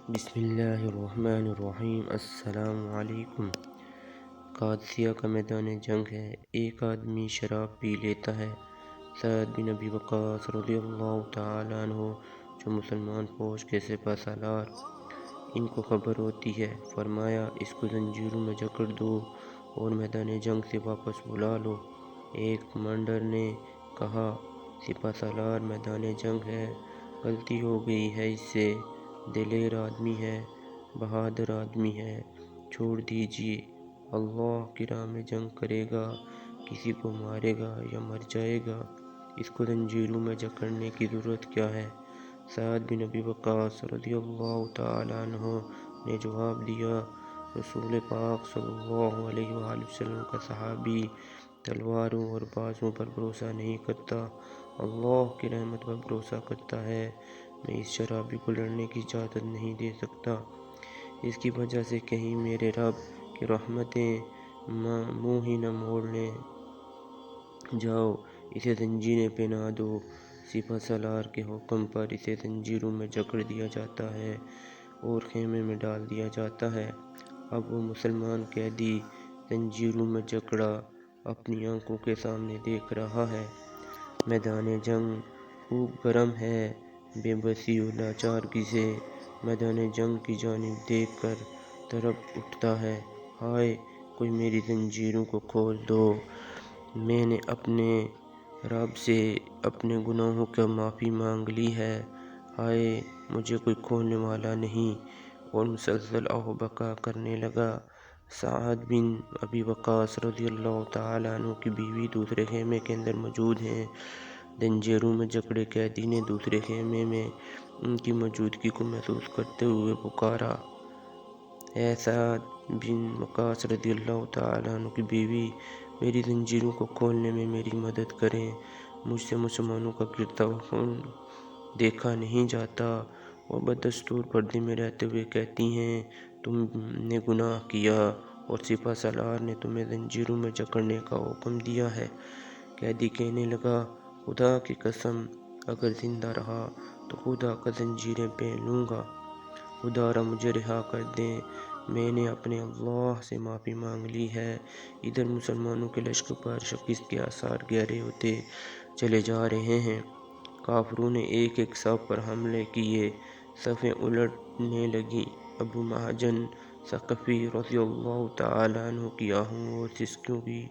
بسم اللہ الرحمن الرحیم۔ السلام علیکم۔ قادسیہ کا میدان جنگ ہے۔ ایک آدمی شراب پی لیتا ہے۔ سعد بن ابی وقاص رضی اللہ تعالیٰ عنہ جو مسلمان فوج کے سپہ سالار، ان کو خبر ہوتی ہے۔ فرمایا اس کو زنجیروں میں جکڑ دو اور میدان جنگ سے واپس بلا لو۔ ایک کمانڈر نے کہا سپہ سالار میدان جنگ ہے، غلطی ہو گئی ہے اس سے، دلیر آدمی ہے، بہادر آدمی ہے، چھوڑ دیجیے، اللہ کی راہ میں جنگ کرے گا، کسی کو مارے گا یا مر جائے گا، اس کو زنجیروں میں جکڑنے کی ضرورت کیا ہے؟ سعد بن ابی وقاص رضی اللہ تعالیٰ عنہ نے جواب دیا، رسول پاک صلی اللہ علیہ وآلہ وسلم کا صحابی تلواروں اور بازوں پر بھروسہ نہیں کرتا، اللہ کی رحمت پر بھروسہ کرتا ہے۔ میں اس شرابی کو لڑنے کی اجازت نہیں دے سکتا، اس کی وجہ سے کہیں میرے رب کی رحمتیں منہ ہی نہ موڑ لیں۔ جاؤ اسے زنجیریں پہنا دو۔ سپہ سالار کے حکم پر اسے زنجیروں میں جکڑ دیا جاتا ہے اور خیمے میں ڈال دیا جاتا ہے۔ اب وہ مسلمان قیدی زنجیروں میں جکڑا اپنی آنکھوں کے سامنے دیکھ رہا ہے۔ میدان جنگ خوب گرم ہے۔ بے بسی و لاچارگی سے میدان جنگ کی جانب دیکھ کر تڑپ اٹھتا ہے، ہائے کوئی میری زنجیروں کو کھول دو، میں نے اپنے رب سے اپنے گناہوں کی معافی مانگ لی ہے، ہائے مجھے کوئی کھولنے والا نہیں، اور مسلسل آہ و بکا کرنے لگا۔ سعد بن ابی وقاص رضی اللہ تعالیٰ عنہ کی بیوی دوسرے خیمے کے اندر موجود ہیں۔ زنجیروں میں جکڑے قیدی نے دوسرے خیمے میں ان کی موجودگی کو محسوس کرتے ہوئے پکارا، اے سعد بن وقاص رضی اللہ تعالیٰ عنہ کی بیوی، میری زنجیروں کو کھولنے میں میری مدد کریں، مجھ سے مسلمانوں کا گرتا ہوا خون دیکھا نہیں جاتا۔ وہ بدستور پردے میں رہتے ہوئے کہتی ہیں، تم نے گناہ کیا اور سپہ سالار نے تمہیں زنجیروں میں جکڑنے کا حکم دیا ہے۔ قیدی کہنے لگا، خدا کی قسم اگر زندہ رہا تو خدا کا زنجیریں پہن لوں گا، خدا را مجھے رہا کر دیں، میں نے اپنے اللہ سے معافی مانگ لی ہے۔ ادھر مسلمانوں کے لشکر پر شکست کے آثار گہرے ہوتے چلے جا رہے ہیں۔ کافروں نے ایک ایک صف پر حملے کیے، صفیں الٹنے لگیں۔ ابو محجن ثقفی رضی اللہ تعالیٰ عنہ کی آہوں اور سسکیوں کی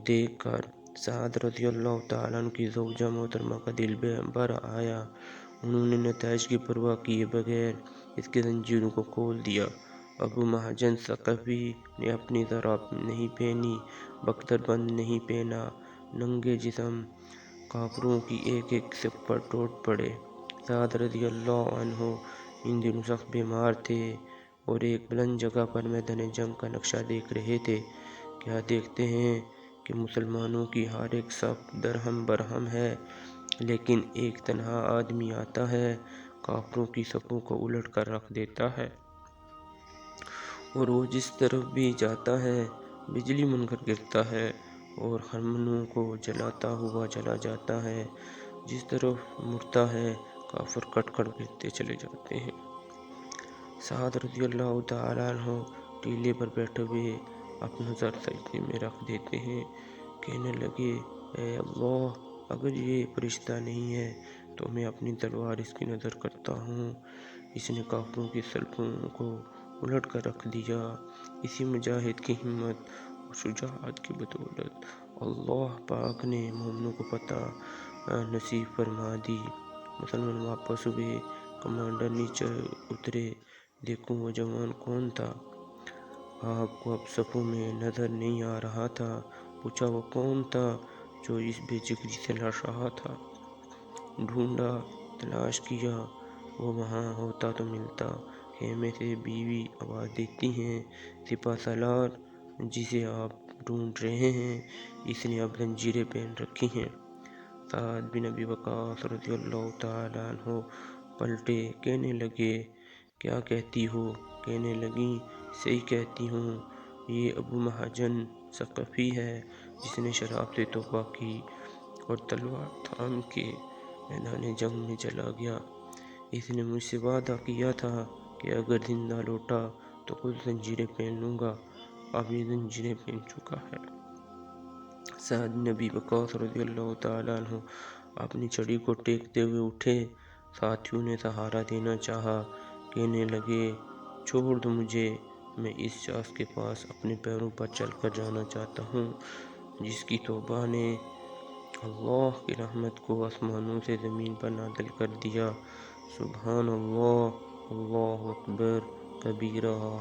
دیکھ کر سعد رضی اللہ تعالیٰ عنہ کی زوجہ محترمہ کا دل بھر آیا۔ انہوں نے نتائج کی پرواہ کیے بغیر اس کی زنجیروں کو کھول دیا۔ ابو محجن ثقفی نے اپنی ذرا نہیں پہنی، بختر بند نہیں پہنا، ننگے جسم کافروں کی ایک ایک صف پر ٹوٹ پڑے۔ سعد رضی اللہ عنہ ان دنوں سخت بیمار تھے اور ایک بلند جگہ پر میدان جنگ کا نقشہ دیکھ رہے تھے۔ کیا دیکھتے ہیں کہ مسلمانوں کی ہر ایک صف درہم برہم ہے، لیکن ایک تنہا آدمی آتا ہے، کافروں کی صفوں کو الٹ کر رکھ دیتا ہے، اور وہ جس طرف بھی جاتا ہے بجلی من کر گرتا ہے اور خیموں کو جلاتا ہوا چلا جاتا ہے، جس طرف مڑتا ہے کافر کٹ کر گرتے چلے جاتے ہیں۔ سعد رضی اللہ تعالیٰ عنہ ٹیلے پر بیٹھے ہوئے اپنا سر سجدے میں رکھ دیتے ہیں، کہنے لگے، اے اللہ اگر یہ فرشتہ نہیں ہے تو میں اپنی تلوار اس کی نذر کرتا ہوں، اس نے کافروں کی صفوں کو الٹ کر رکھ دیا۔ اسی مجاہد کی ہمت اور شجاعت کی بدولت اللہ پاک نے مومنوں کو فتح نصیب فرما دی۔ مسلمان واپس ہوئے، کمانڈر نیچے اترے، دیکھو وہ جوان کون تھا؟ آپ کو اب صفوں میں نظر نہیں آ رہا تھا۔ پوچھا وہ کون تھا جو اس بے جگری سے لڑ رہا تھا؟ ڈھونڈا، تلاش کیا، وہ وہاں ہوتا تو ملتا۔ خیمے سے بیوی آواز دیتی ہیں، سپہ سالار جسے آپ ڈھونڈ رہے ہیں اس نے اب زنجیریں پہن رکھی ہیں۔ سعد بن ابی وقاص رضی اللہ تعالیٰ عنہ پلٹے، کہنے لگے، کیا کہتی ہو؟ کہنے لگیں، صحیح کہتی ہوں، یہ ابو محجن ثقفی ہے جس نے شراب سے توبہ کی اور تلوار تھام کے میدان جنگ میں چلا گیا۔ اس نے مجھ سے وعدہ کیا تھا کہ اگر زندہ لوٹا تو خود زنجیریں پہن لوں گا، اب یہ زنجیریں پہن چکا ہے۔ سعد بن ابی وقاص رضی اللہ تعالیٰ عنہ اپنی چھڑی کو ٹیکتے ہوئے اٹھے۔ ساتھیوں نے سہارا دینا چاہا، کہنے لگے چھوڑ دو مجھے، میں اس شخص کے پاس اپنے پیروں پر چل کر جانا چاہتا ہوں جس کی توبہ نے اللہ کی رحمت کو آسمانوں سے زمین پر نازل کر دیا۔ سبحان اللہ، اللہ اکبر کبیرہ۔